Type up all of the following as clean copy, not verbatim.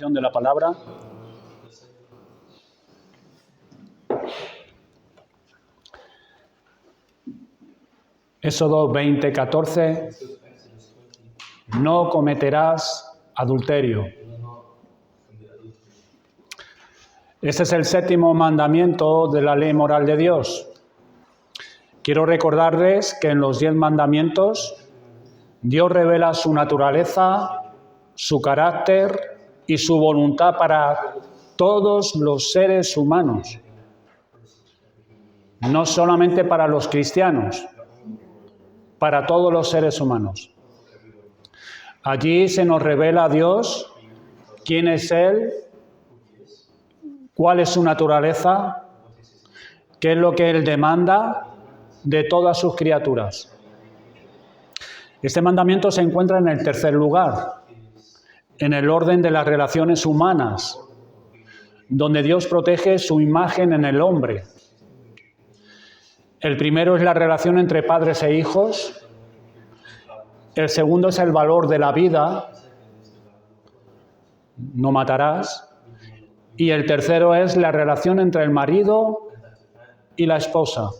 De la palabra. Éxodo 20:14. No cometerás adulterio. Este es el séptimo mandamiento de la ley moral de Dios. Quiero recordarles que en los 10 mandamientos Dios revela su naturaleza, su carácter y su voluntad para todos los seres humanos, no solamente para los cristianos, para todos los seres humanos. Allí se nos revela a Dios, quién es Él, cuál es su naturaleza, qué es lo que Él demanda de todas sus criaturas. Este mandamiento se encuentra en el tercer lugar, en el orden de las relaciones humanas, donde Dios protege su imagen en el hombre. El primero es la relación entre padres e hijos. El segundo es el valor de la vida, no matarás. Y el tercero es la relación entre el marido y la esposa.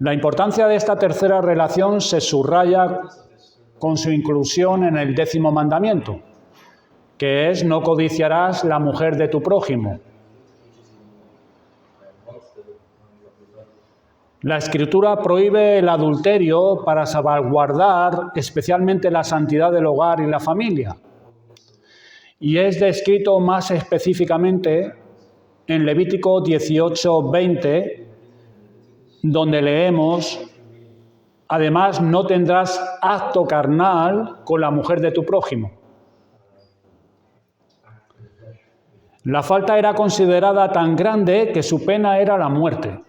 La importancia de esta tercera relación se subraya con su inclusión en el 10º mandamiento, que es no codiciarás la mujer de tu prójimo. La Escritura prohíbe el adulterio para salvaguardar especialmente la santidad del hogar y la familia. Y es descrito más específicamente en Levítico 18:20, donde leemos: además no tendrás acto carnal con la mujer de tu prójimo. La falta era considerada tan grande que su pena era la muerte.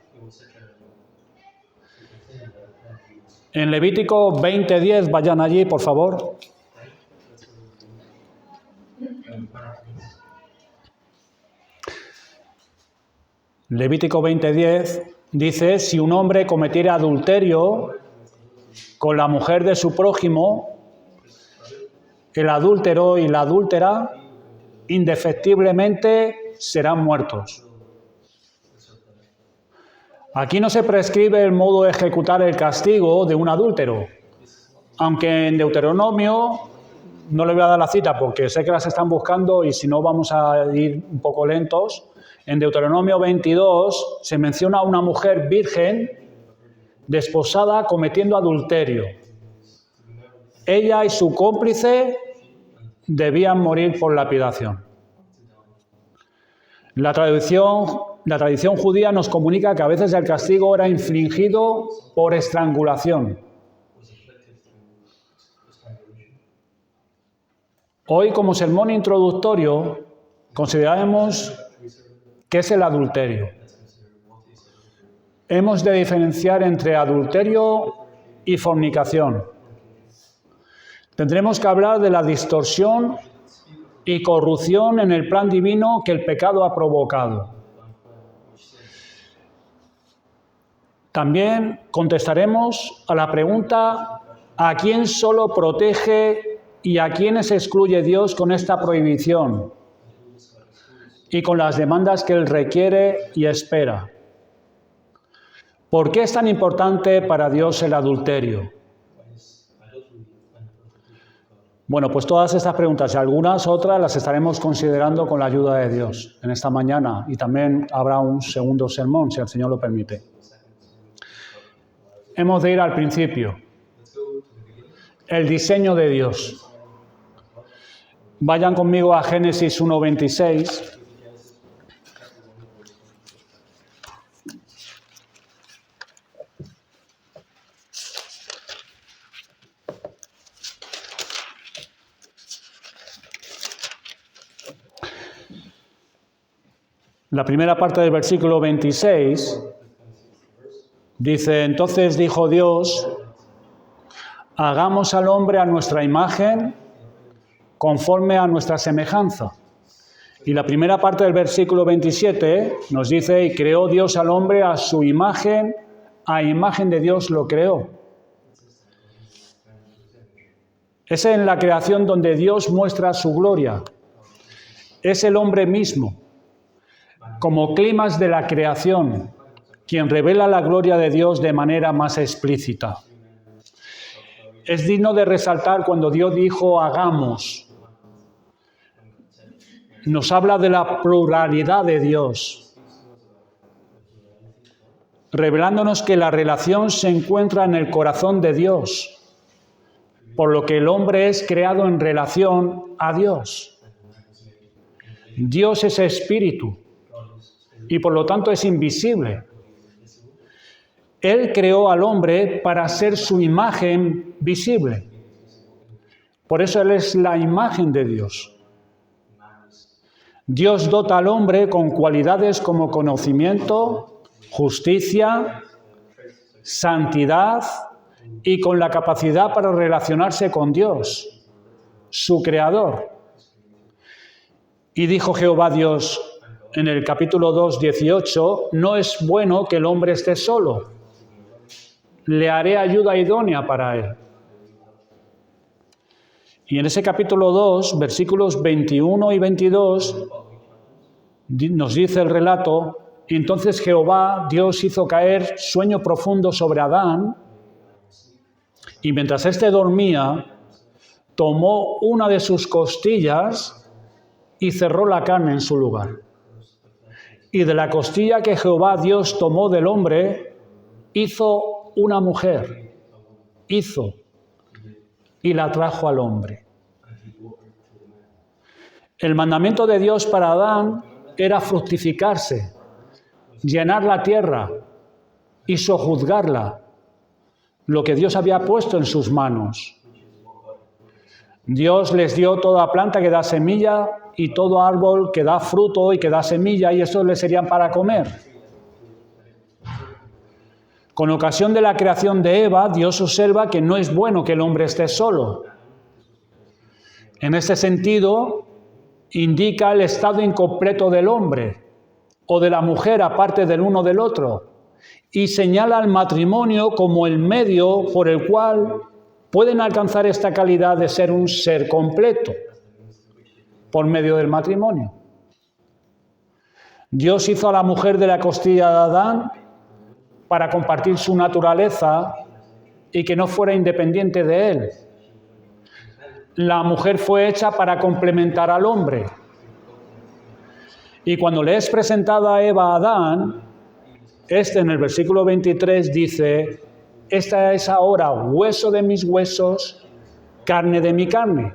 En Levítico 20:10, vayan allí, por favor. Levítico 20:10 dice: si un hombre cometiera adulterio con la mujer de su prójimo, el adúltero y la adúltera indefectiblemente serán muertos. Aquí no se prescribe el modo de ejecutar el castigo de un adúltero, aunque en Deuteronomio, no le voy a dar la cita porque sé que las están buscando y si no vamos a ir un poco lentos. En Deuteronomio 22 se menciona a una mujer virgen desposada cometiendo adulterio. Ella y su cómplice debían morir por lapidación. La tradición judía nos comunica que a veces el castigo era infligido por estrangulación. Hoy, como sermón introductorio, consideraremos qué es el adulterio. Hemos de diferenciar entre adulterio y fornicación. Tendremos que hablar de la distorsión y corrupción en el plan divino que el pecado ha provocado. También contestaremos a la pregunta: ¿a quién solo protege y a quiénes excluye Dios con esta prohibición y con las demandas que Él requiere y espera? ¿Por qué es tan importante para Dios el adulterio? Bueno, pues todas estas preguntas y algunas otras las estaremos considerando con la ayuda de Dios en esta mañana, y también habrá un segundo sermón, si el Señor lo permite. Hemos de ir al principio, el diseño de Dios. Vayan conmigo a Génesis 1:26. La primera parte del versículo 26 dice: entonces dijo Dios, hagamos al hombre a nuestra imagen, conforme a nuestra semejanza. Y la primera parte del versículo 27 nos dice: y creó Dios al hombre a su imagen, a imagen de Dios lo creó. Es en la creación donde Dios muestra su gloria. Es el hombre mismo, como clímax de la creación, quien revela la gloria de Dios de manera más explícita. Es digno de resaltar cuando Dios dijo hagamos. Nos habla de la pluralidad de Dios, revelándonos que la relación se encuentra en el corazón de Dios, por lo que el hombre es creado en relación a Dios. Dios es espíritu y por lo tanto es invisible. Él creó al hombre para ser su imagen visible. Por eso Él es la imagen de Dios. Dios dota al hombre con cualidades como conocimiento, justicia, santidad y con la capacidad para relacionarse con Dios, su creador. Y dijo Jehová Dios en el capítulo 2, 18, no es bueno que el hombre esté solo. Le haré ayuda idónea para él. Y en ese capítulo 2, versículos 21 y 22, nos dice el relato, entonces Jehová, Dios, hizo caer sueño profundo sobre Adán, y mientras éste dormía, tomó una de sus costillas y cerró la carne en su lugar. Y de la costilla que Jehová Dios tomó del hombre, hizo una mujer, y la trajo al hombre. El mandamiento de Dios para Adán era fructificarse, llenar la tierra y sojuzgarla, lo que Dios había puesto en sus manos. Dios les dio toda planta que da semilla y todo árbol que da fruto y que da semilla, y eso les serían para comer. Con ocasión de la creación de Eva, Dios observa que no es bueno que el hombre esté solo. En este sentido, indica el estado incompleto del hombre o de la mujer aparte del uno del otro, y señala al matrimonio como el medio por el cual pueden alcanzar esta calidad de ser un ser completo, por medio del matrimonio. Dios hizo a la mujer de la costilla de Adán para compartir su naturaleza y que no fuera independiente de él. La mujer fue hecha para complementar al hombre. Y cuando le es presentada a Eva a Adán, en el versículo 23 dice, esta es ahora hueso de mis huesos, carne de mi carne.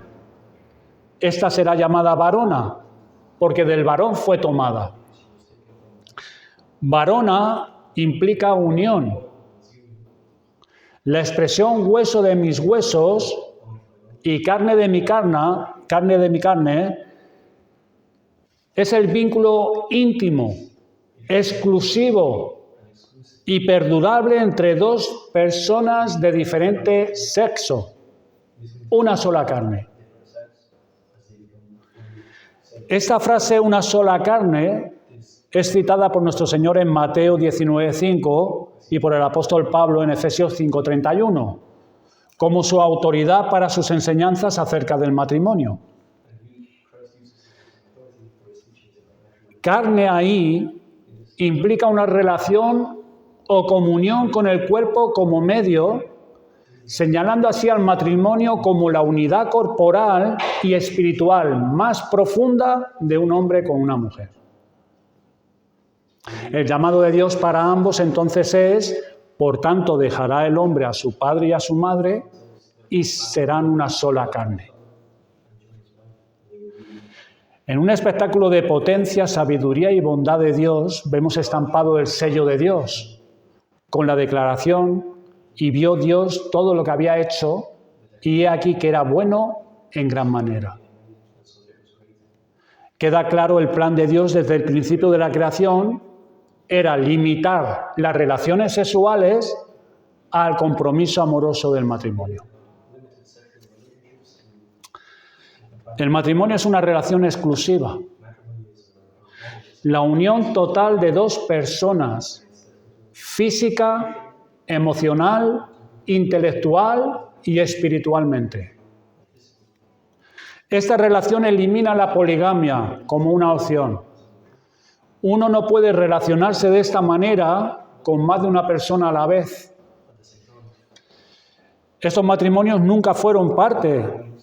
Esta será llamada varona, porque del varón fue tomada. Varona implica unión. La expresión hueso de mis huesos y carne de mi carne, es el vínculo íntimo, exclusivo y perdurable entre dos personas de diferente sexo, una sola carne. Esta frase, una sola carne, es citada por nuestro Señor en Mateo 19:5 y por el apóstol Pablo en Efesios 5:31, como su autoridad para sus enseñanzas acerca del matrimonio. Carne ahí implica una relación o comunión con el cuerpo como medio, señalando así al matrimonio como la unidad corporal y espiritual más profunda de un hombre con una mujer. El llamado de Dios para ambos entonces es, por tanto, dejará el hombre a su padre y a su madre y serán una sola carne. En un espectáculo de potencia, sabiduría y bondad de Dios, vemos estampado el sello de Dios, con la declaración, y vio Dios todo lo que había hecho, y he aquí que era bueno en gran manera. Queda claro el plan de Dios desde el principio de la creación, era limitar las relaciones sexuales al compromiso amoroso del matrimonio. El matrimonio es una relación exclusiva. La unión total de dos personas, física, emocional, intelectual y espiritualmente. Esta relación elimina la poligamia como una opción. Uno no puede relacionarse de esta manera con más de una persona a la vez. Estos matrimonios nunca fueron parte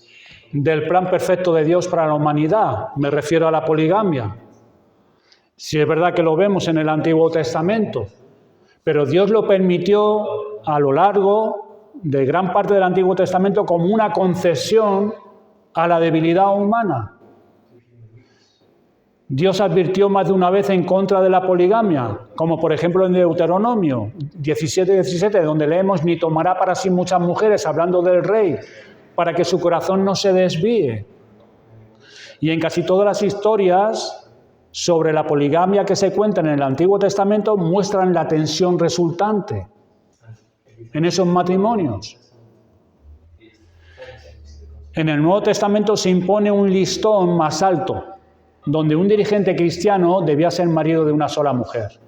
del plan perfecto de Dios para la humanidad. Me refiero a la poligamia. Si es verdad que lo vemos en el Antiguo Testamento, pero Dios lo permitió a lo largo de gran parte del Antiguo Testamento como una concesión a la debilidad humana. Dios advirtió más de una vez en contra de la poligamia, como por ejemplo en Deuteronomio 17:17, donde leemos: ni tomará para sí muchas mujeres, hablando del rey, para que su corazón no se desvíe. Y en casi todas las historias sobre la poligamia que se cuentan en el Antiguo Testamento muestran la tensión resultante en esos matrimonios. En el Nuevo Testamento se impone un listón más alto, donde un dirigente cristiano debía ser marido de una sola mujer.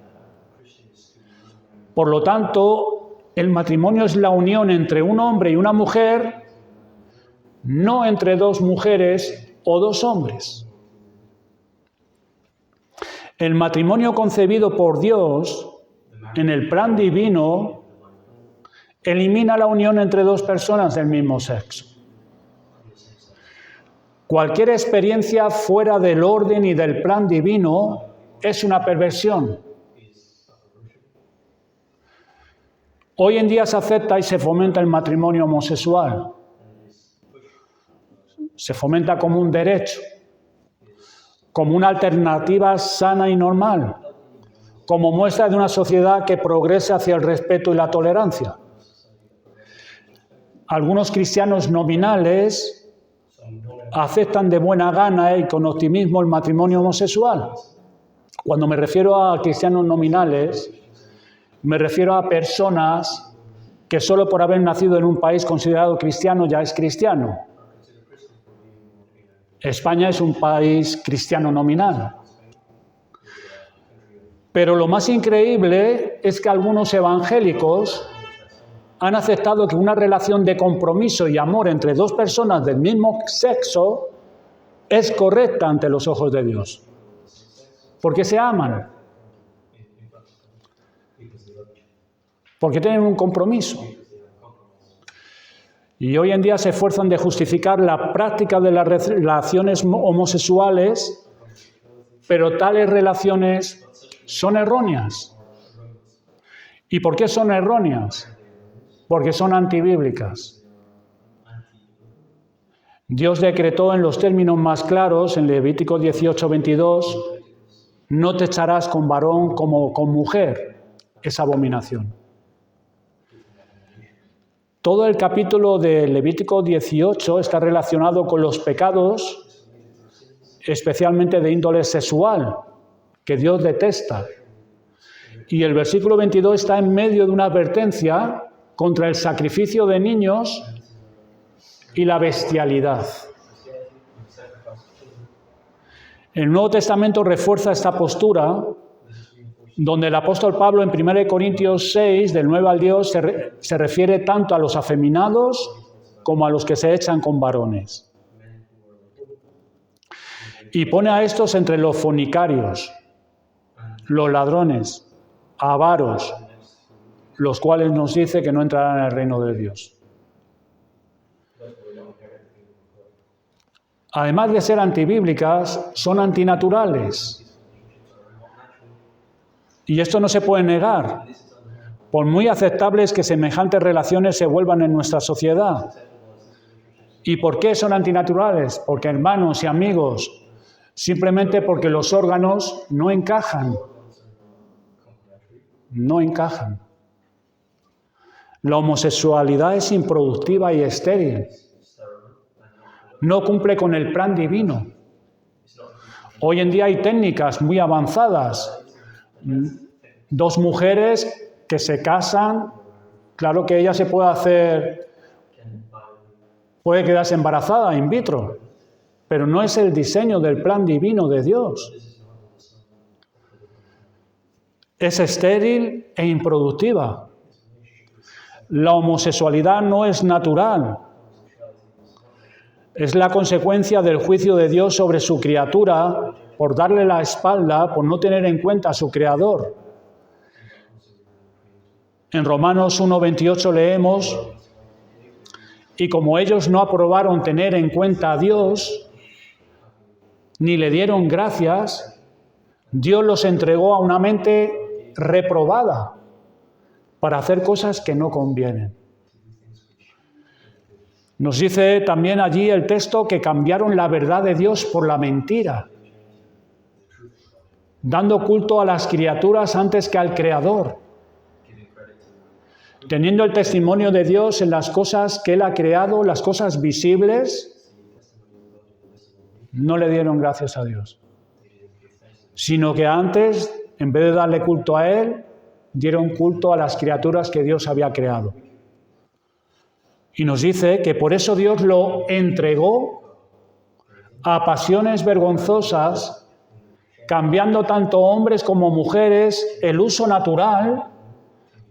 Por lo tanto, el matrimonio es la unión entre un hombre y una mujer, no entre dos mujeres o dos hombres. El matrimonio concebido por Dios en el plan divino elimina la unión entre dos personas del mismo sexo. Cualquier experiencia fuera del orden y del plan divino es una perversión. Hoy en día se acepta y se fomenta el matrimonio homosexual. Se fomenta como un derecho, como una alternativa sana y normal, como muestra de una sociedad que progresa hacia el respeto y la tolerancia. Algunos cristianos nominales aceptan de buena gana y con optimismo el matrimonio homosexual. Cuando me refiero a cristianos nominales, me refiero a personas que solo por haber nacido en un país considerado cristiano ya es cristiano. España es un país cristiano nominal. Pero lo más increíble es que algunos evangélicos han aceptado que una relación de compromiso y amor entre dos personas del mismo sexo es correcta ante los ojos de Dios, porque se aman, porque tienen un compromiso. Y hoy en día se esfuerzan de justificar la práctica de las relaciones homosexuales, pero tales relaciones son erróneas. ¿Y por qué son erróneas? Porque son antibíblicas. Dios decretó en los términos más claros, en Levítico 18:22, no te echarás con varón como con mujer, es abominación. Todo el capítulo de Levítico 18 está relacionado con los pecados, especialmente de índole sexual, que Dios detesta. Y el versículo 22 está en medio de una advertencia contra el sacrificio de niños y la bestialidad. El Nuevo Testamento refuerza esta postura, donde el apóstol Pablo en 1 Corintios 6, del 9 al 10, se refiere tanto a los afeminados como a los que se echan con varones. Y pone a estos entre los fornicarios, los ladrones, avaros, los cuales nos dice que no entrarán en el reino de Dios. Además de ser antibíblicas, son antinaturales. Y esto no se puede negar, por muy aceptables que semejantes relaciones se vuelvan en nuestra sociedad. ¿Y por qué son antinaturales? Porque, hermanos y amigos, simplemente porque los órganos no encajan. No encajan. La homosexualidad es improductiva y estéril. No cumple con el plan divino. Hoy en día hay técnicas muy avanzadas. Dos mujeres que se casan, claro que ella se puede quedarse embarazada in vitro, pero no es el diseño del plan divino de Dios. Es estéril e improductiva. La homosexualidad no es natural. Es la consecuencia del juicio de Dios sobre su criatura por darle la espalda, por no tener en cuenta a su Creador. En Romanos 1:28 leemos: y como ellos no aprobaron tener en cuenta a Dios, ni le dieron gracias, Dios los entregó a una mente reprobada para hacer cosas que no convienen. Nos dice también allí el texto que cambiaron la verdad de Dios por la mentira, dando culto a las criaturas antes que al Creador, teniendo el testimonio de Dios en las cosas que Él ha creado, las cosas visibles, no le dieron gracias a Dios, sino que antes, en vez de darle culto a Él, dieron culto a las criaturas que Dios había creado. Y nos dice que por eso Dios lo entregó a pasiones vergonzosas, cambiando tanto hombres como mujeres el uso natural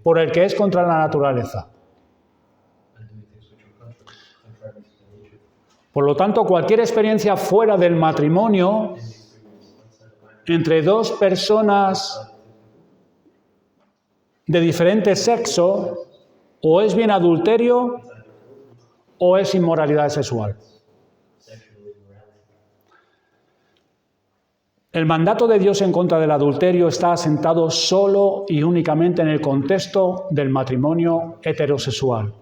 por el que es contra la naturaleza. Por lo tanto, cualquier experiencia fuera del matrimonio entre dos personas de diferente sexo o es bien adulterio o es inmoralidad sexual. El mandato de Dios en contra del adulterio está asentado solo y únicamente en el contexto del matrimonio heterosexual.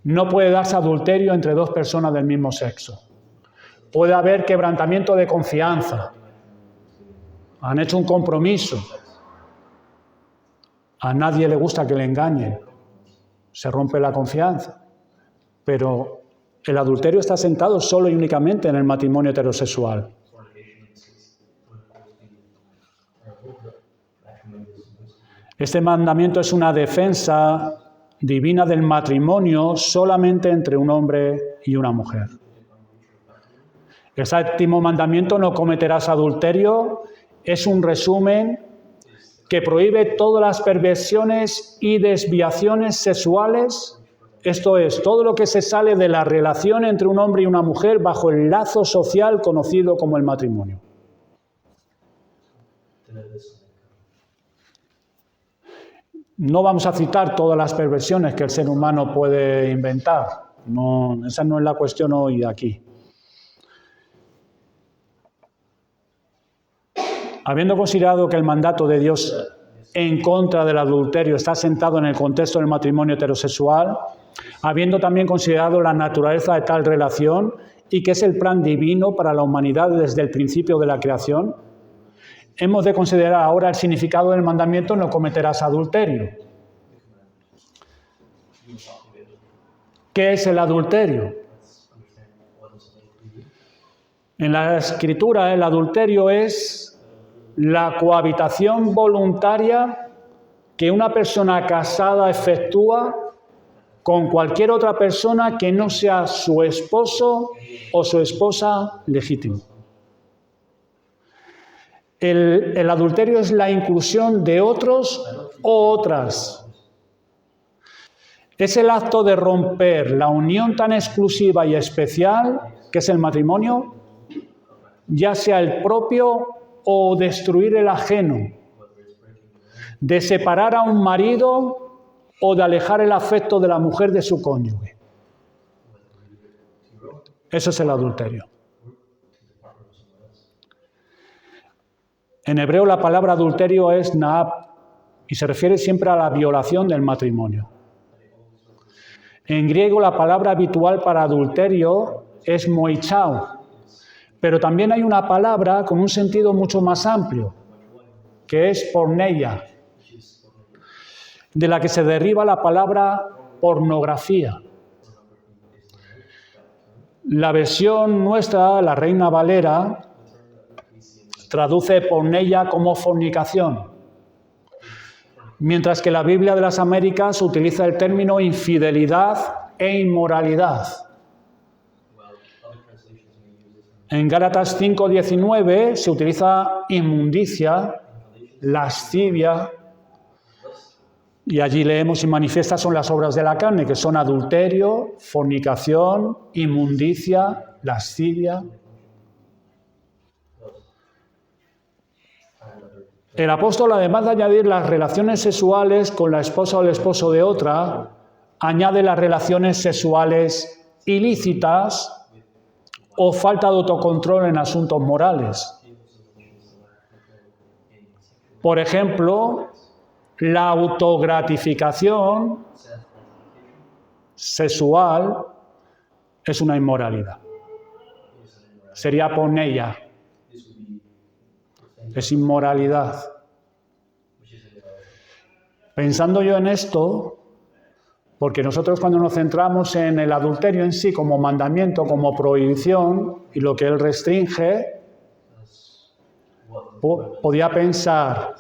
No puede darse adulterio entre dos personas del mismo sexo. Puede haber quebrantamiento de confianza. Han hecho un compromiso. A nadie le gusta que le engañen. Se rompe la confianza. Pero el adulterio está asentado solo y únicamente en el matrimonio heterosexual. Este mandamiento es una defensa divina del matrimonio solamente entre un hombre y una mujer. El séptimo mandamiento, no cometerás adulterio, es un resumen que prohíbe todas las perversiones y desviaciones sexuales, esto es, todo lo que se sale de la relación entre un hombre y una mujer bajo el lazo social conocido como el matrimonio. No vamos a citar todas las perversiones que el ser humano puede inventar. No, esa no es la cuestión hoy aquí. Habiendo considerado que el mandato de Dios en contra del adulterio está asentado en el contexto del matrimonio heterosexual, habiendo también considerado la naturaleza de tal relación y que es el plan divino para la humanidad desde el principio de la creación, hemos de considerar ahora el significado del mandamiento: no cometerás adulterio. ¿Qué es el adulterio? En la Escritura, el adulterio es la cohabitación voluntaria que una persona casada efectúa con cualquier otra persona que no sea su esposo o su esposa legítimo. El adulterio es la inclusión de otros o otras. Es el acto de romper la unión tan exclusiva y especial que es el matrimonio, ya sea el propio o destruir el ajeno, de separar a un marido o de alejar el afecto de la mujer de su cónyuge. Eso es el adulterio. En hebreo la palabra adulterio es naab y se refiere siempre a la violación del matrimonio. En griego la palabra habitual para adulterio es moichao, pero también hay una palabra con un sentido mucho más amplio, que es porneia, de la que se deriva la palabra pornografía. La versión nuestra, la Reina Valera, traduce porneia como fornicación, mientras que la Biblia de las Américas utiliza el término infidelidad e inmoralidad. En Gálatas 5:19 se utiliza inmundicia, lascivia, Y allí leemos y manifiestas son las obras de la carne, que son adulterio, fornicación, inmundicia, lascivia. El apóstol, además de añadir las relaciones sexuales con la esposa o el esposo de otra, añade las relaciones sexuales ilícitas o falta de autocontrol en asuntos morales. Por ejemplo, la autogratificación sexual es una inmoralidad. Sería porneia. Es inmoralidad. Pensando yo en esto, porque nosotros cuando nos centramos en el adulterio en sí como mandamiento, como prohibición, y lo que él restringe, podía pensar,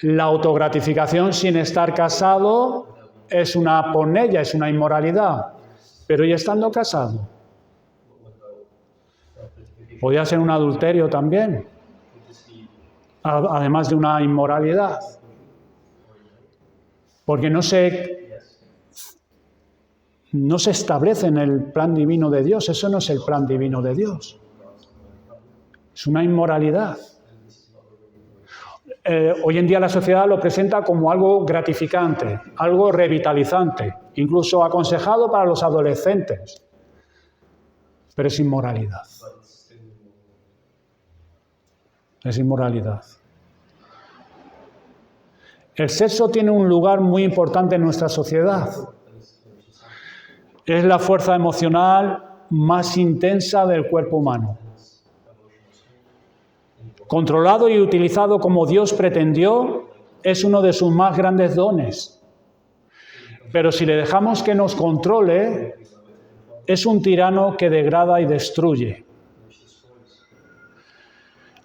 la autogratificación sin estar casado es una porneia, es una inmoralidad, pero ¿y estando casado? Podía ser un adulterio también, además de una inmoralidad, porque no se establece en el plan divino de Dios. Eso no es el plan divino de Dios. Es una inmoralidad. Hoy en día la sociedad lo presenta como algo gratificante, algo revitalizante, incluso aconsejado para los adolescentes. Pero es inmoralidad. Es inmoralidad. El sexo tiene un lugar muy importante en nuestra sociedad. Es la fuerza emocional más intensa del cuerpo humano. Controlado y utilizado como Dios pretendió, es uno de sus más grandes dones. Pero si le dejamos que nos controle, es un tirano que degrada y destruye.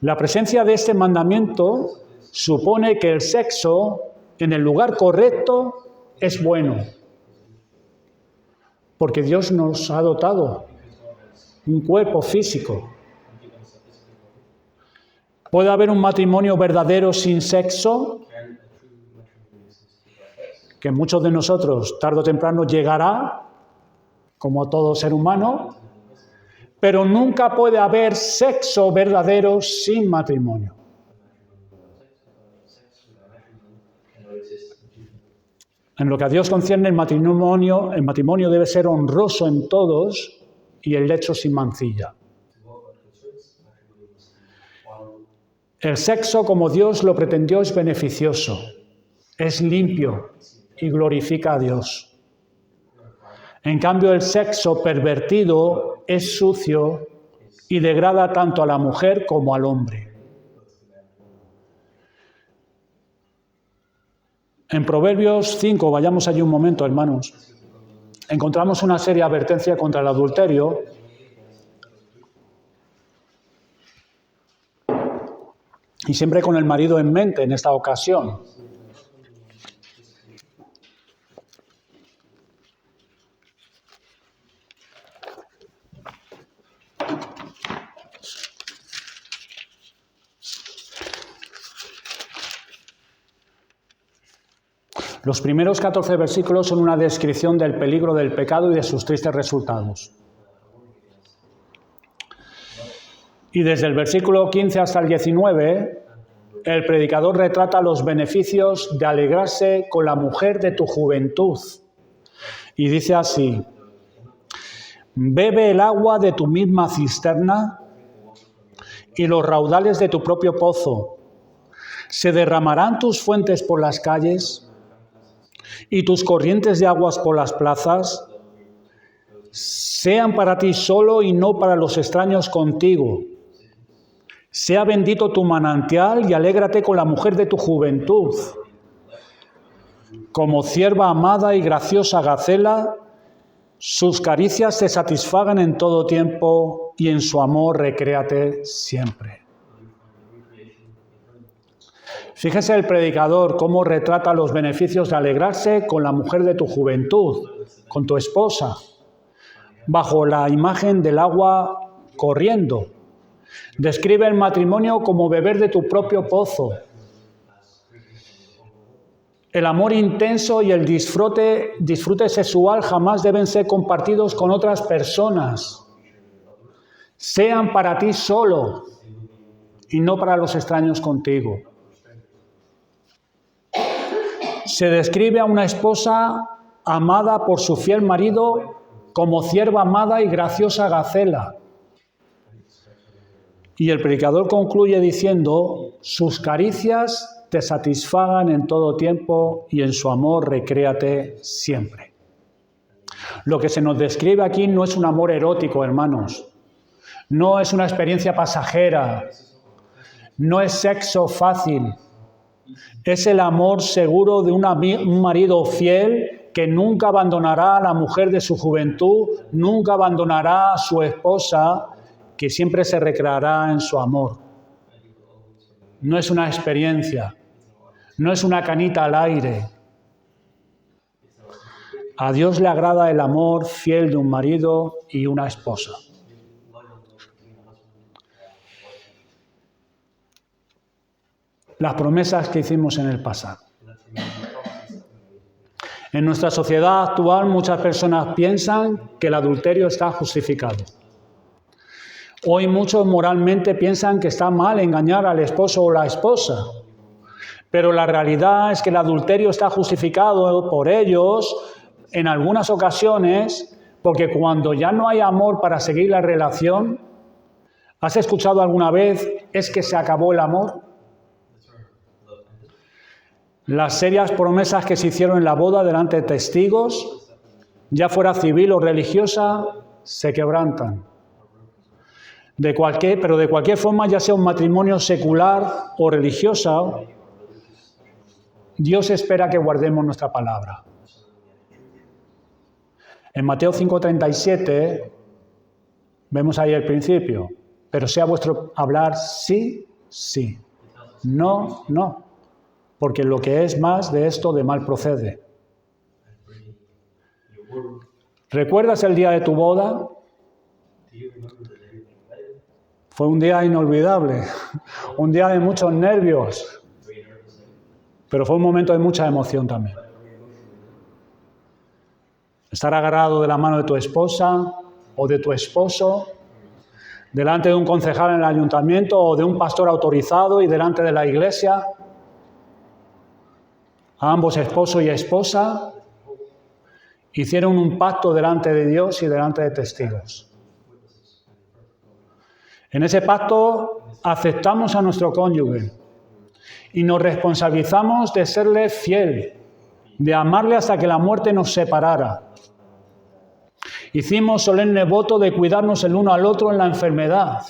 La presencia de este mandamiento supone que el sexo, en el lugar correcto, es bueno. Porque Dios nos ha dotado un cuerpo físico. ¿Puede haber un matrimonio verdadero sin sexo? Que muchos de nosotros, tarde o temprano, llegará, como todo ser humano, pero nunca puede haber sexo verdadero sin matrimonio. En lo que a Dios concierne, el matrimonio debe ser honroso en todos y el lecho sin mancilla. El sexo, como Dios lo pretendió, es beneficioso, es limpio y glorifica a Dios. En cambio, el sexo pervertido es sucio y degrada tanto a la mujer como al hombre. En Proverbios 5, vayamos allí un momento, hermanos, encontramos una seria advertencia contra el adulterio. Y siempre con el marido en mente en esta ocasión. Los primeros 14 versículos son una descripción del peligro del pecado y de sus tristes resultados. Y desde el versículo 15 hasta el 19, el predicador retrata los beneficios de alegrarse con la mujer de tu juventud. Y dice así: bebe el agua de tu misma cisterna y los raudales de tu propio pozo. Se derramarán tus fuentes por las calles y tus corrientes de aguas por las plazas. Sean para ti solo y no para los extraños contigo. Sea bendito tu manantial y alégrate con la mujer de tu juventud. Como cierva amada y graciosa gacela, sus caricias te satisfagan en todo tiempo y en su amor recréate siempre. Fíjese el predicador cómo retrata los beneficios de alegrarse con la mujer de tu juventud, con tu esposa, bajo la imagen del agua corriendo. Describe el matrimonio como beber de tu propio pozo. El amor intenso y el disfrute sexual jamás deben ser compartidos con otras personas. Sean para ti solo y no para los extraños contigo. Se describe a una esposa amada por su fiel marido como cierva amada y graciosa gacela. Y el predicador concluye diciendo: sus caricias te satisfagan en todo tiempo y en su amor recréate siempre. Lo que se nos describe aquí no es un amor erótico, hermanos. No es una experiencia pasajera. No es sexo fácil. Es el amor seguro de un marido fiel que nunca abandonará a la mujer de su juventud, nunca abandonará a su esposa, que siempre se recreará en su amor. No es una experiencia, no es una canita al aire. A Dios le agrada el amor fiel de un marido y una esposa. Las promesas que hicimos en el pasado. En nuestra sociedad actual muchas personas piensan que el adulterio está justificado. Hoy muchos moralmente piensan que está mal engañar al esposo o la esposa. Pero la realidad es que el adulterio está justificado por ellos en algunas ocasiones, porque cuando ya no hay amor para seguir la relación, ¿has escuchado alguna vez es que se acabó el amor? Las serias promesas que se hicieron en la boda delante de testigos, ya fuera civil o religiosa, se quebrantan. Pero de cualquier forma, ya sea un matrimonio secular o religioso, Dios espera que guardemos nuestra palabra. En Mateo 5:37 vemos ahí el principio: pero sea vuestro hablar sí, sí, no, no, porque lo que es más de esto de mal procede. ¿Recuerdas el día de tu boda? Fue un día inolvidable, un día de muchos nervios, pero fue un momento de mucha emoción también. Estar agarrado de la mano de tu esposa o de tu esposo, delante de un concejal en el ayuntamiento o de un pastor autorizado y delante de la iglesia, a ambos esposo y esposa hicieron un pacto delante de Dios y delante de testigos. En ese pacto aceptamos a nuestro cónyuge y nos responsabilizamos de serle fiel, de amarle hasta que la muerte nos separara. Hicimos solemne voto de cuidarnos el uno al otro en la enfermedad,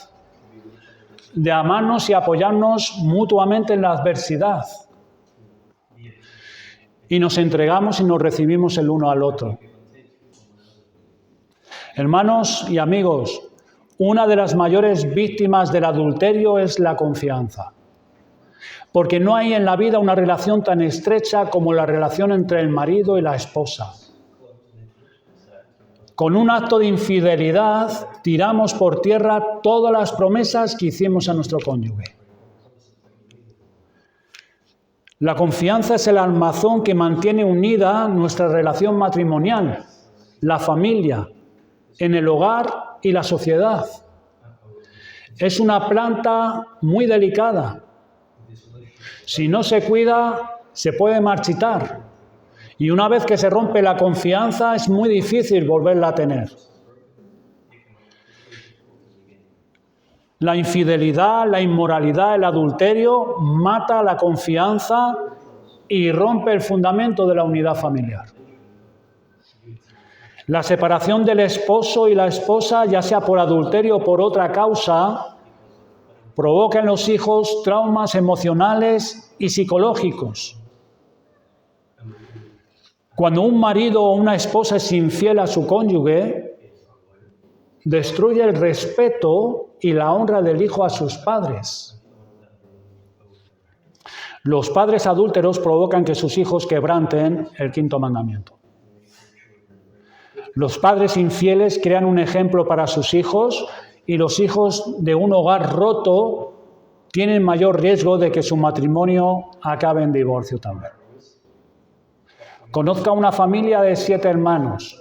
de amarnos y apoyarnos mutuamente en la adversidad. Y nos entregamos y nos recibimos el uno al otro. Hermanos y amigos, una de las mayores víctimas del adulterio es la confianza. Porque no hay en la vida una relación tan estrecha como la relación entre el marido y la esposa. Con un acto de infidelidad tiramos por tierra todas las promesas que hicimos a nuestro cónyuge. La confianza es el armazón que mantiene unida nuestra relación matrimonial, la familia, en el hogar y la sociedad. Es una planta muy delicada. Si no se cuida, se puede marchitar. Y una vez que se rompe la confianza, es muy difícil volverla a tener. La infidelidad, la inmoralidad, el adulterio mata la confianza y rompe el fundamento de la unidad familiar. La separación del esposo y la esposa, ya sea por adulterio o por otra causa, provoca en los hijos traumas emocionales y psicológicos. Cuando un marido o una esposa es infiel a su cónyuge, destruye el respeto y la honra del hijo a sus padres. Los padres adúlteros provocan que sus hijos quebranten el quinto mandamiento. Los padres infieles crean un ejemplo para sus hijos y los hijos de un hogar roto tienen mayor riesgo de que su matrimonio acabe en divorcio también. Conozca una familia de 7 hermanos,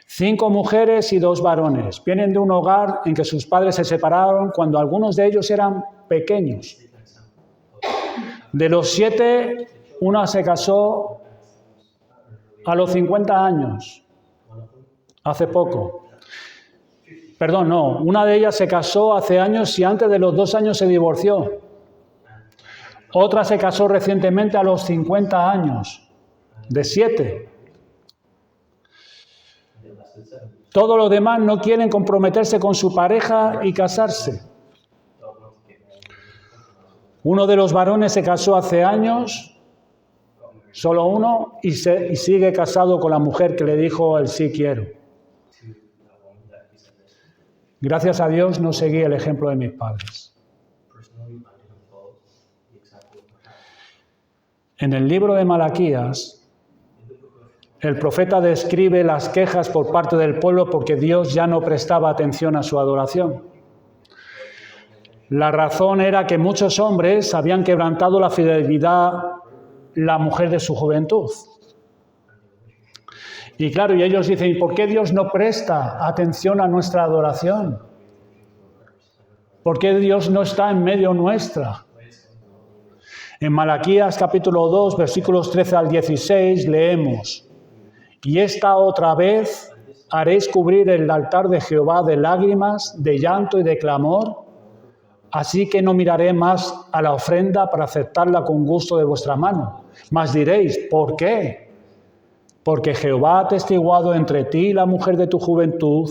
5 mujeres y 2 varones. Vienen de un hogar en que sus padres se separaron cuando algunos de ellos eran pequeños. De los 7, una se casó a los 50 años, hace poco. Perdón, no, una de ellas se casó hace años y antes de los 2 años se divorció. Otra se casó recientemente a los 50 años, de 7. Todos los demás no quieren comprometerse con su pareja y casarse. Uno de los varones se casó hace años, solo uno, y sigue casado con la mujer que le dijo el sí quiero. Gracias a Dios no seguí el ejemplo de mis padres. En el libro de Malaquías, el profeta describe las quejas por parte del pueblo porque Dios ya no prestaba atención a su adoración. La razón era que muchos hombres habían quebrantado la fidelidad la mujer de su juventud. Y claro, y ellos dicen, ¿y por qué Dios no presta atención a nuestra adoración? ¿Por qué Dios no está en medio nuestra? En Malaquías capítulo 2, versículos 13 al 16, leemos, y esta otra vez haréis cubrir el altar de Jehová de lágrimas, de llanto y de clamor, así que no miraré más a la ofrenda para aceptarla con gusto de vuestra mano. Mas diréis, ¿por qué? Porque Jehová ha atestiguado entre ti y la mujer de tu juventud,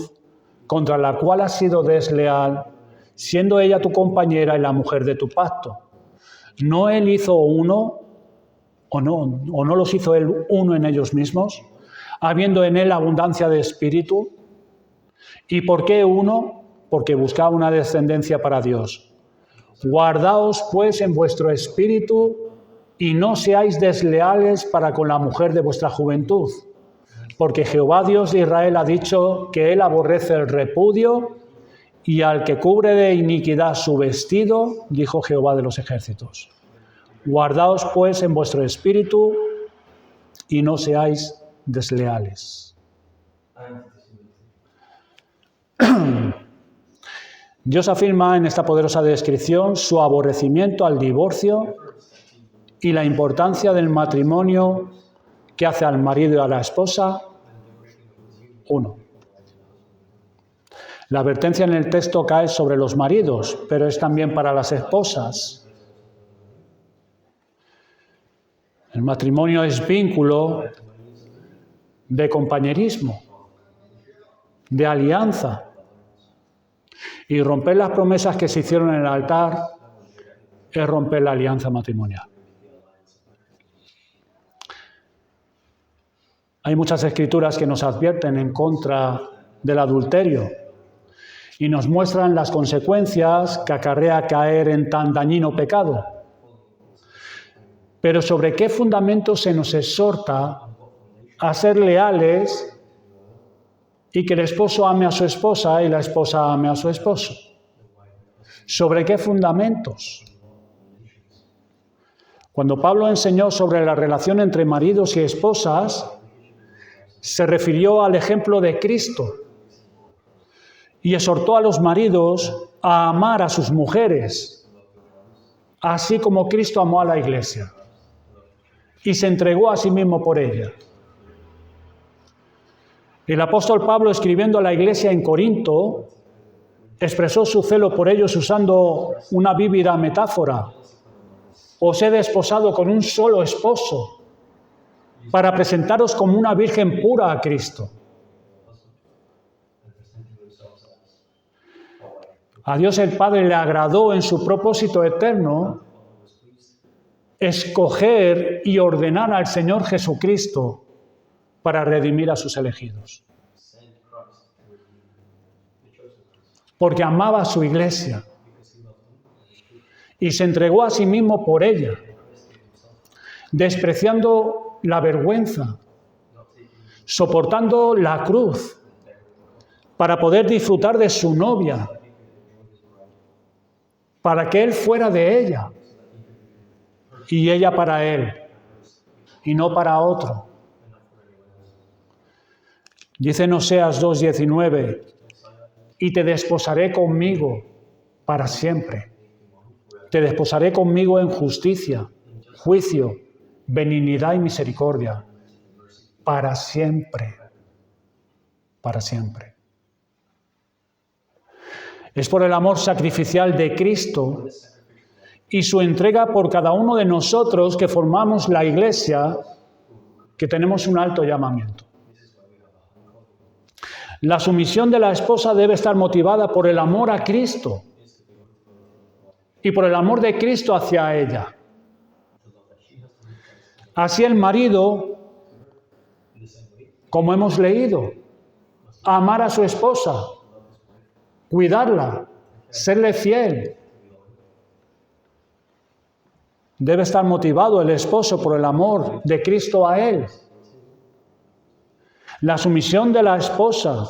contra la cual has sido desleal, siendo ella tu compañera y la mujer de tu pacto. ¿No él hizo uno, o no los hizo él uno en ellos mismos, habiendo en él abundancia de espíritu? ¿Y por qué uno? Porque buscaba una descendencia para Dios. Guardaos pues en vuestro espíritu y no seáis desleales para con la mujer de vuestra juventud, porque Jehová Dios de Israel ha dicho que él aborrece el repudio y al que cubre de iniquidad su vestido, dijo Jehová de los ejércitos. Guardaos pues en vuestro espíritu y no seáis desleales. Dios afirma en esta poderosa descripción su aborrecimiento al divorcio y la importancia del matrimonio que hace al marido y a la esposa uno. La advertencia en el texto cae sobre los maridos, pero es también para las esposas. El matrimonio es vínculo de compañerismo, de alianza. Y romper las promesas que se hicieron en el altar es romper la alianza matrimonial. Hay muchas escrituras que nos advierten en contra del adulterio y nos muestran las consecuencias que acarrea caer en tan dañino pecado. Pero ¿sobre qué fundamento se nos exhorta a ser leales y que el esposo ame a su esposa y la esposa ame a su esposo? ¿Sobre qué fundamentos? Cuando Pablo enseñó sobre la relación entre maridos y esposas, se refirió al ejemplo de Cristo y exhortó a los maridos a amar a sus mujeres, así como Cristo amó a la iglesia y se entregó a sí mismo por ella. El apóstol Pablo, escribiendo a la iglesia en Corinto, expresó su celo por ellos usando una vívida metáfora. Os he desposado con un solo esposo para presentaros como una virgen pura a Cristo. A Dios el Padre le agradó en su propósito eterno escoger y ordenar al Señor Jesucristo para redimir a sus elegidos. Porque amaba a su iglesia y se entregó a sí mismo por ella, despreciando la vergüenza, soportando la cruz para poder disfrutar de su novia, para que él fuera de ella y ella para él y no para otro. Dice en Oseas 2:19, y te desposaré conmigo para siempre. Te desposaré conmigo en justicia, juicio, benignidad y misericordia, para siempre, para siempre. Es por el amor sacrificial de Cristo y su entrega por cada uno de nosotros que formamos la Iglesia que tenemos un alto llamamiento. La sumisión de la esposa debe estar motivada por el amor a Cristo y por el amor de Cristo hacia ella. Así el marido, como hemos leído, amar a su esposa, cuidarla, serle fiel. Debe estar motivado el esposo por el amor de Cristo a él. La sumisión de la esposa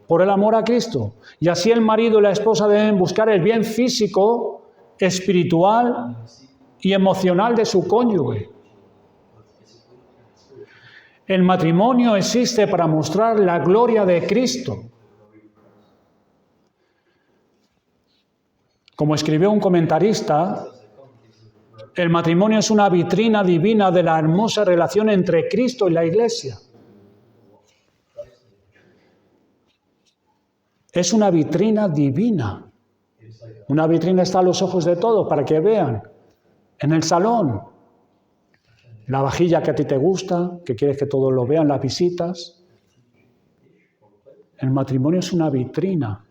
por el amor a Cristo. Y así el marido y la esposa deben buscar el bien físico, espiritual y emocional de su cónyuge. El matrimonio existe para mostrar la gloria de Cristo. Como escribió un comentarista, el matrimonio es una vitrina divina de la hermosa relación entre Cristo y la Iglesia. Es una vitrina divina. Una vitrina está a los ojos de todos para que vean. En el salón, la vajilla que a ti te gusta, que quieres que todos lo vean, las visitas. El matrimonio es una vitrina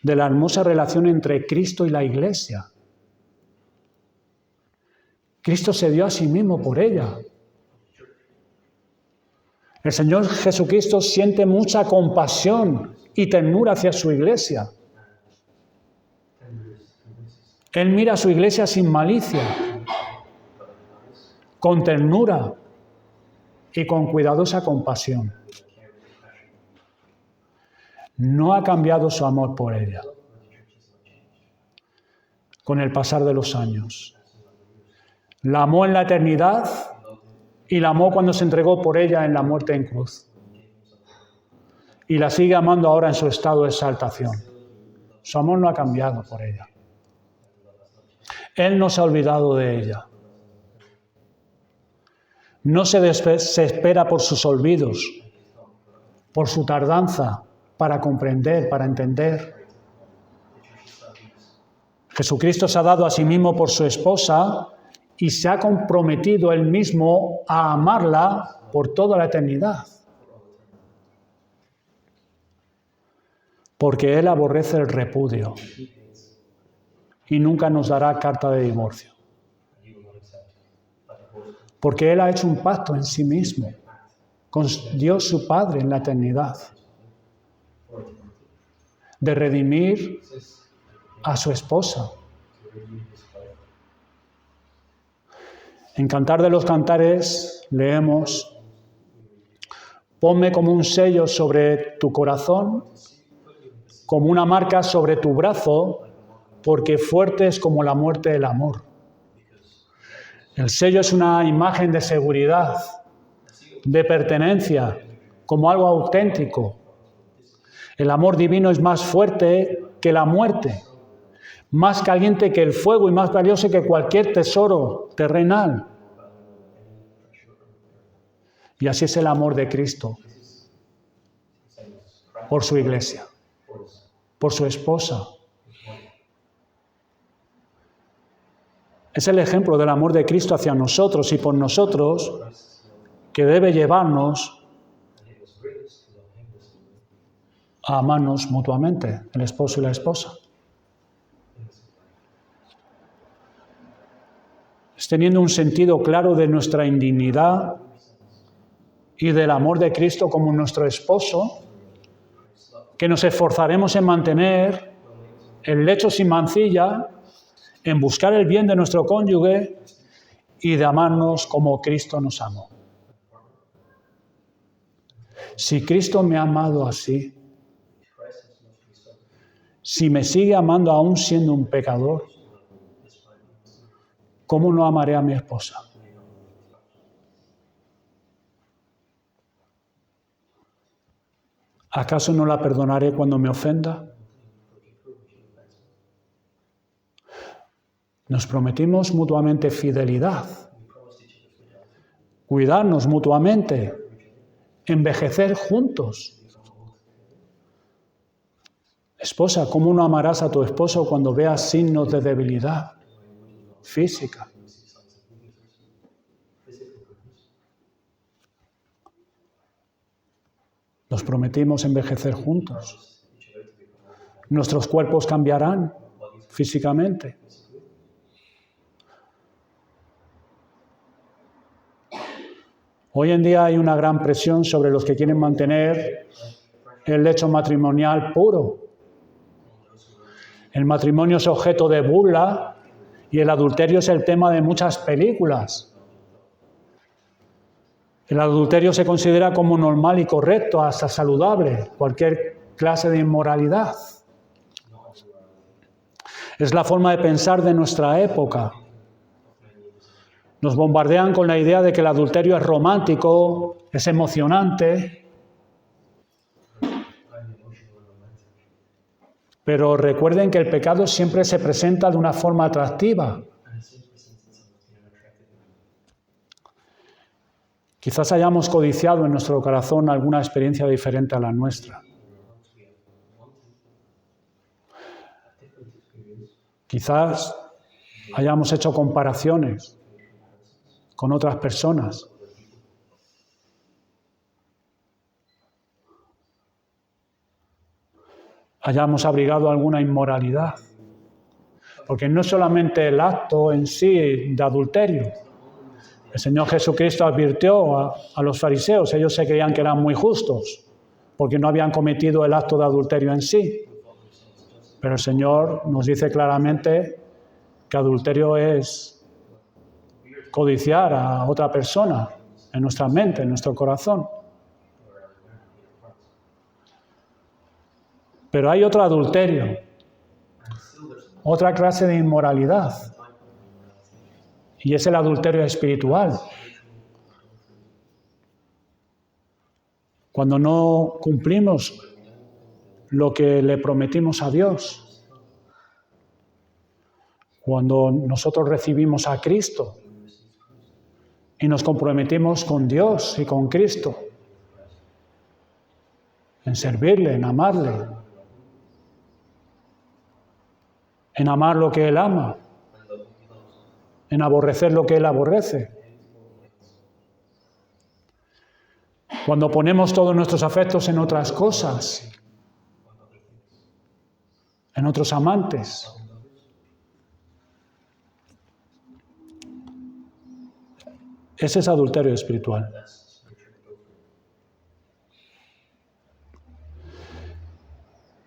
de la hermosa relación entre Cristo y la Iglesia. Cristo se dio a sí mismo por ella. El Señor Jesucristo siente mucha compasión y ternura hacia su Iglesia. Él mira a su Iglesia sin malicia, con ternura y con cuidadosa compasión. No ha cambiado su amor por ella con el pasar de los años. La amó en la eternidad y la amó cuando se entregó por ella en la muerte en cruz. Y la sigue amando ahora en su estado de exaltación. Su amor no ha cambiado por ella. Él no se ha olvidado de ella. No se espera por sus olvidos, por su tardanza para comprender, para entender. Jesucristo se ha dado a sí mismo por su esposa y se ha comprometido él mismo a amarla por toda la eternidad. Porque él aborrece el repudio y nunca nos dará carta de divorcio. Porque él ha hecho un pacto en sí mismo con Dios su Padre en la eternidad de redimir a su esposa. En Cantar de los Cantares leemos: ponme como un sello sobre tu corazón, como una marca sobre tu brazo, porque fuerte es como la muerte el amor. El sello es una imagen de seguridad, de pertenencia, como algo auténtico. El amor divino es más fuerte que la muerte, más caliente que el fuego y más valioso que cualquier tesoro terrenal. Y así es el amor de Cristo por su Iglesia, por su esposa. Es el ejemplo del amor de Cristo hacia nosotros y por nosotros que debe llevarnos a amarnos mutuamente, el esposo y la esposa. Es teniendo un sentido claro de nuestra indignidad y del amor de Cristo como nuestro esposo, que nos esforzaremos en mantener el lecho sin mancilla, en buscar el bien de nuestro cónyuge y de amarnos como Cristo nos amó. Si Cristo me ha amado así, si me sigue amando aún siendo un pecador, ¿cómo no amaré a mi esposa? ¿Acaso no la perdonaré cuando me ofenda? Nos prometimos mutuamente fidelidad, cuidarnos mutuamente, envejecer juntos. Esposa, ¿cómo no amarás a tu esposo cuando veas signos de debilidad física? Nos prometimos envejecer juntos. Nuestros cuerpos cambiarán físicamente. Hoy en día hay una gran presión sobre los que quieren mantener el lecho matrimonial puro. El matrimonio es objeto de burla y el adulterio es el tema de muchas películas. El adulterio se considera como normal y correcto, hasta saludable, cualquier clase de inmoralidad. Es la forma de pensar de nuestra época. Nos bombardean con la idea de que el adulterio es romántico, es emocionante. Pero recuerden que el pecado siempre se presenta de una forma atractiva. Quizás hayamos codiciado en nuestro corazón alguna experiencia diferente a la nuestra. Quizás hayamos hecho comparaciones con otras personas. Hayamos abrigado alguna inmoralidad. Porque no es solamente el acto en sí de adulterio. El Señor Jesucristo advirtió a los fariseos, ellos se creían que eran muy justos, porque no habían cometido el acto de adulterio en sí. Pero el Señor nos dice claramente que adulterio es codiciar a otra persona en nuestra mente, en nuestro corazón. Pero hay otro adulterio, otra clase de inmoralidad, y es el adulterio espiritual. Cuando no cumplimos lo que le prometimos a Dios, cuando nosotros recibimos a Cristo y nos comprometimos con Dios y con Cristo, en servirle, en amarle, en amar lo que Él ama, en aborrecer lo que Él aborrece. Cuando ponemos todos nuestros afectos en otras cosas, en otros amantes. Ese es adulterio espiritual.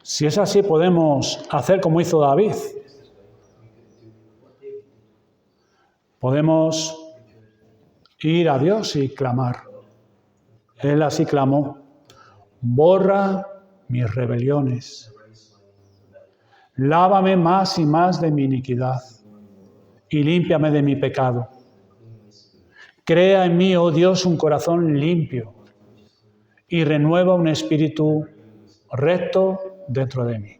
Si es así, podemos hacer como hizo David. Podemos ir a Dios y clamar. Él así clamó: borra mis rebeliones, lávame más y más de mi iniquidad y límpiame de mi pecado. Crea en mí, oh Dios, un corazón limpio y renueva un espíritu recto dentro de mí.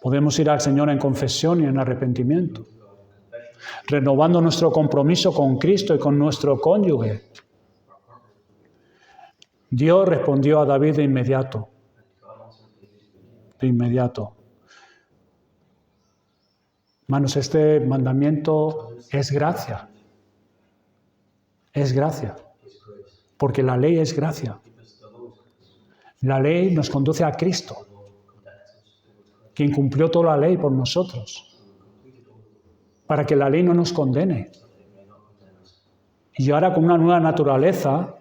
Podemos ir al Señor en confesión y en arrepentimiento, renovando nuestro compromiso con Cristo y con nuestro cónyuge. Dios respondió a David de inmediato. Hermanos, este mandamiento es gracia. Es gracia. Porque la ley es gracia. La ley nos conduce a Cristo, quien cumplió toda la ley por nosotros, para que la ley no nos condene. Y ahora con una nueva naturaleza,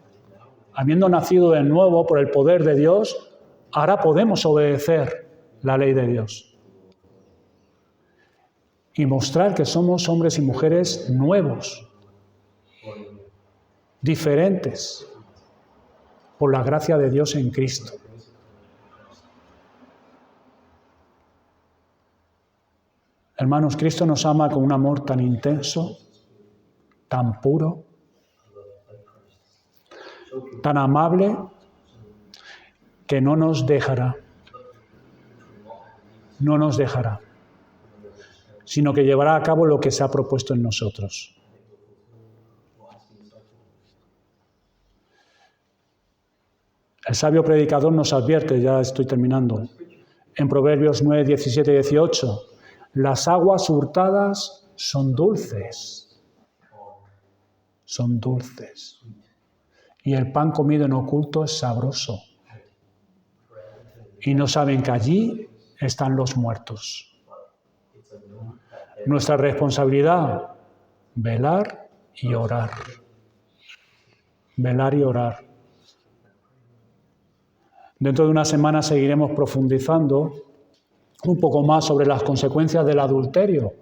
habiendo nacido de nuevo por el poder de Dios, ahora podemos obedecer la ley de Dios y mostrar que somos hombres y mujeres nuevos, diferentes, por la gracia de Dios en Cristo. Hermanos, Cristo nos ama con un amor tan intenso, tan puro, tan amable, que no nos dejará, sino que llevará a cabo lo que se ha propuesto en nosotros. El sabio predicador nos advierte, ya estoy terminando, en Proverbios 9, 17 y 18, las aguas hurtadas son dulces, y el pan comido en oculto es sabroso, y no saben que allí están los muertos. Nuestra responsabilidad, velar y orar. Velar y orar. Dentro de una semana seguiremos profundizando un poco más sobre las consecuencias del adulterio.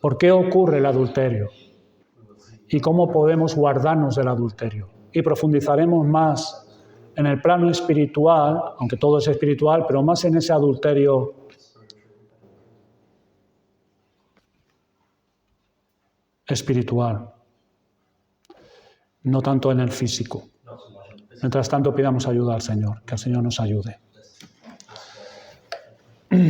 ¿Por qué ocurre el adulterio? ¿Y cómo podemos guardarnos del adulterio? Y profundizaremos más en el plano espiritual, aunque todo es espiritual, pero más en ese adulterio espiritual, no tanto en el físico. Mientras tanto, pidamos ayuda al Señor, que el Señor nos ayude.